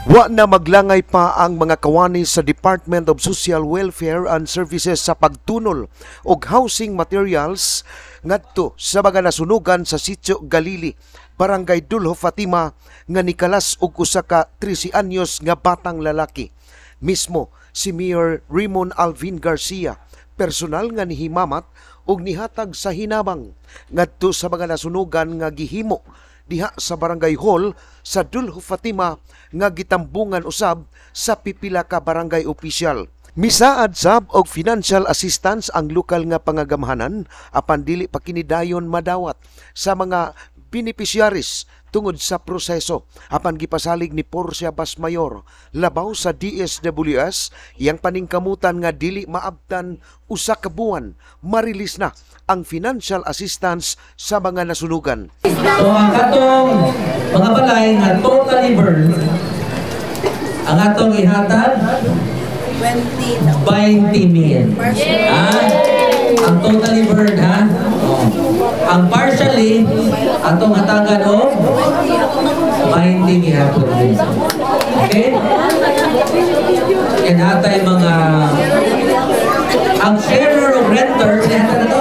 Wa na maglangay pa ang mga kawani sa Department of Social Welfare and Services sa pagtunol og housing materials ngadto sa mga nasunugan sa Sitio Galili, Barangay Dulho Fatima nga nikalas og usa ka 13 anyos nga batang lalaki. Mismo si Mayor Raymond Alvin Garcia personal nga nihimamat og nihatag sa hinabang ngadto sa mga nasunugan nga gihimo diha sa Barangay Hall sa Dulho Fatima nga gitambungan usab sa pipila ka barangay opisyal. Misaad sab og financial assistance ang lokal nga pangagamhanan apan dili pa kini dayon madawat sa mga beneficiaries tungod sa proseso apan gipasalig ni Porcia Basmayor labaw sa DSWS iyang paningkamutan nga dili maabtan usa ka buwan marilis na ang financial assistance sa mga nasunugan. So ang atong mga balay nga totally burned, ang atong ihatag 20 million. Ang totally burned ha. Ang partially atong hatagan og 20 gihapon. Okay? Yan atay mga ang share of renters ihatag na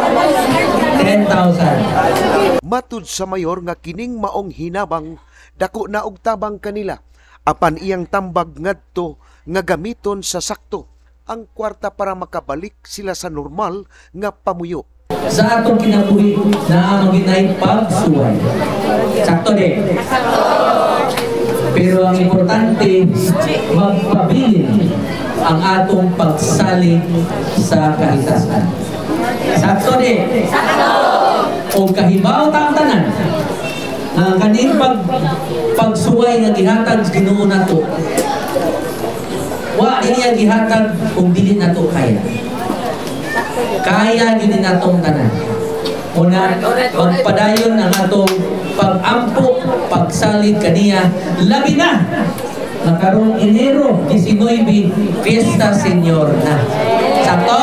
10,000. Matud sa mayor nga kining maong hinabang dako na og tabang kanila apan iyang tambag ngadto nga gamiton sa sakto ang kwarta para makabalik sila sa normal nga pamuyo. Sa atong kinabuhi na maginay pagsuway. Sakto din. Pero ang importante, magpabilin ang atong pagsalig sa kahitasan. Sakto din. O kahibaw tang tanan. Ang kaning pagsuway nga gihatag Ginoo nato. Wa niya gihatag kung dili nato kaya. Kaya gini natong tanan. Una, magpadayon ang atong pag-ampo, pagsalig kaniya, labi na! Nakarong Enero 19, Fiesta Senior na. Sakto?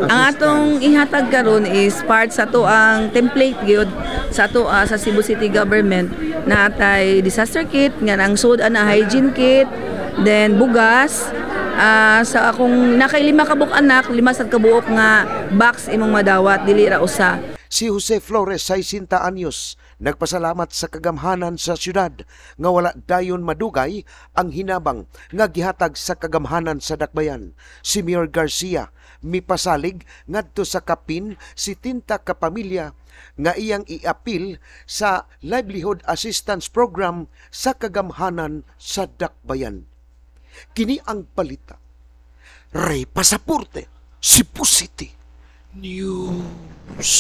Ang atong ihatag karon is part sa to ang template gyud sa to sa Cebu City Government na atay disaster kit nga ang sud ana hygiene kit, then bugas, sa akong nakay 5 kabuk anak, 5 sad kabuok nga box imong madawat dili ra usa. Si Jose Flores, 60 anyos, nagpasalamat sa kagamhanan sa syudad nga wala dayon madugay ang hinabang nga gihatag sa kagamhanan sa dakbayan. Si Mayor Garcia mipasalig ngadto sa kapin si tinta ka pamilya nga iyang iapil sa Livelihood Assistance Program sa kagamhanan sa dakbayan. Kini ang balita. Ray Pasaporte, Cebu City News.